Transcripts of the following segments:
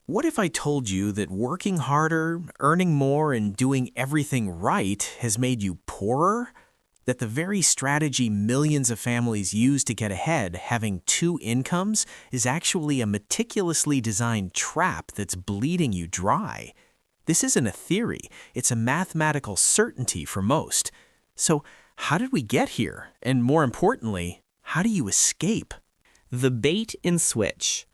What if I told you that working harder, earning more, and doing everything right has made you poorer? That the very strategy millions of families use to get ahead, having two incomes, is actually a meticulously designed trap that's bleeding you dry? This isn't a theory, it's a mathematical certainty for most. So, how did we get here? And more importantly, how do you escape? The bait and switch.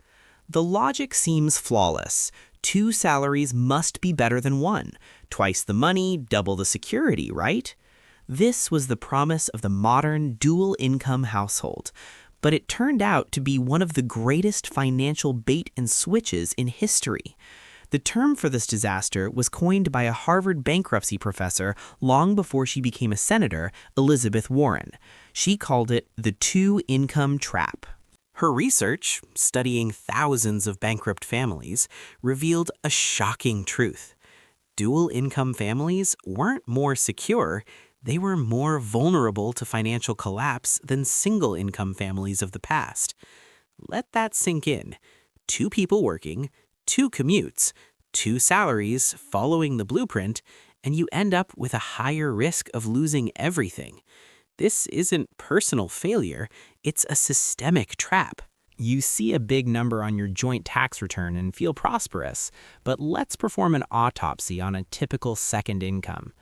The logic seems flawless. Two salaries must be better than one. Twice the money, double the security, right? This was the promise of the modern dual-income household, but it turned out to be one of the greatest financial bait and switches in history. The term for this disaster was coined by a Harvard bankruptcy professor long before she became a senator, Elizabeth Warren. She called it the two-income trap. Her research, studying thousands of bankrupt families, revealed a shocking truth. Dual-income families weren't more secure, they were more vulnerable to financial collapse than single-income families of the past. Let that sink in. Two people working, two commutes, two salaries following the blueprint, and you end up with a higher risk of losing everything. This isn't personal failure, it's a systemic trap. You see a big number on your joint tax return and feel prosperous, but let's perform an autopsy on a typical second income.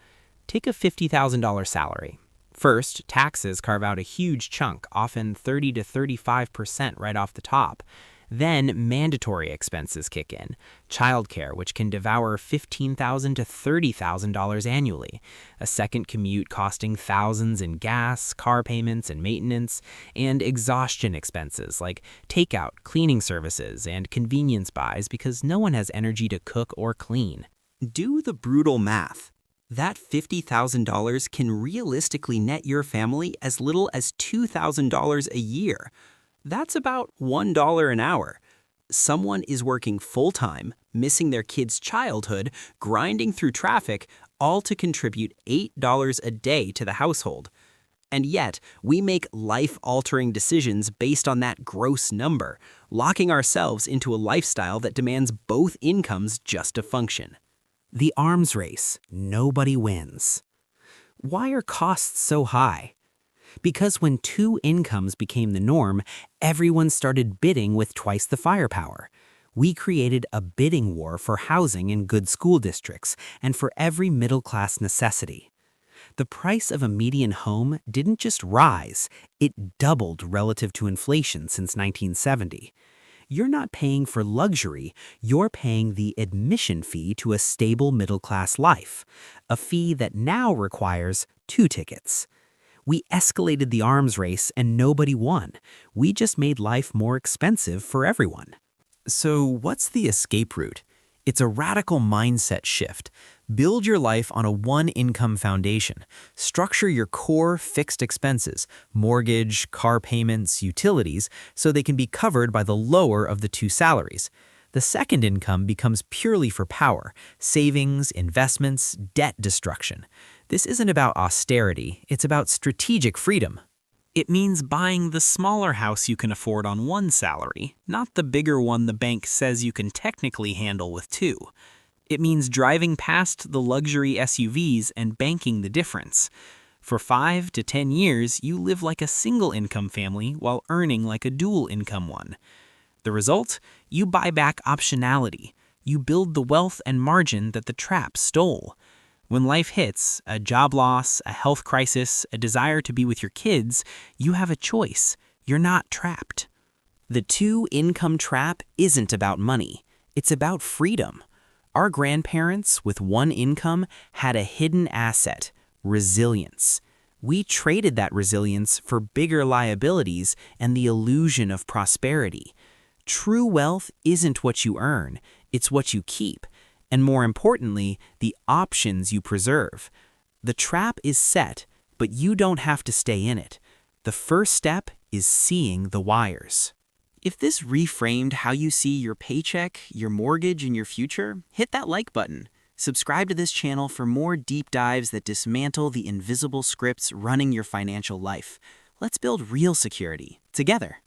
Take a $50,000 salary. First, taxes carve out a huge chunk, often 30 to 35% right off the top. Then mandatory expenses kick in. Childcare, which can devour $15,000 to $30,000 annually. A second commute costing thousands in gas, car payments, and maintenance. And exhaustion expenses like takeout, cleaning services, and convenience buys because no one has energy to cook or clean. Do the brutal math. That $50,000 can realistically net your family as little as $2,000 a year. That's about $1 an hour. Someone is working full-time, missing their kid's childhood, grinding through traffic, all to contribute $8 a day to the household. And yet, we make life-altering decisions based on that gross number, locking ourselves into a lifestyle that demands both incomes just to function. The arms race. Nobody wins. Why are costs so high? Because when two incomes became the norm, everyone started bidding with twice the firepower. We created a bidding war for housing in good school districts and for every middle-class necessity. The price of a median home didn't just rise, it doubled relative to inflation since 1970. You're not paying for luxury, you're paying the admission fee to a stable middle-class life, a fee that now requires two tickets. We escalated the arms race and nobody won. We just made life more expensive for everyone. So what's the escape route? It's a radical mindset shift. Build your life on a one-income foundation. Structure your core fixed expenses, mortgage, car payments, utilities, so they can be covered by the lower of the two salaries. The second income becomes purely for power, savings, investments, debt destruction. This isn't about austerity, it's about strategic freedom. It means buying the smaller house you can afford on one salary, not the bigger one the bank says you can technically handle with two. It means driving past the luxury SUVs and banking the difference. For 5 to 10 years, you live like a single-income family while earning like a dual-income one. The result? You buy back optionality. You build the wealth and margin that the trap stole. When life hits, a job loss, a health crisis, a desire to be with your kids, you have a choice. You're not trapped. The two-income trap isn't about money. It's about freedom. Our grandparents, with one income, had a hidden asset, resilience. We traded that resilience for bigger liabilities and the illusion of prosperity. True wealth isn't what you earn, it's what you keep. And more importantly, the options you preserve. The trap is set, but you don't have to stay in it. The first step is seeing the wires. If this reframed how you see your paycheck, your mortgage, and your future, hit that like button. Subscribe to this channel for more deep dives that dismantle the invisible scripts running your financial life. Let's build real security together.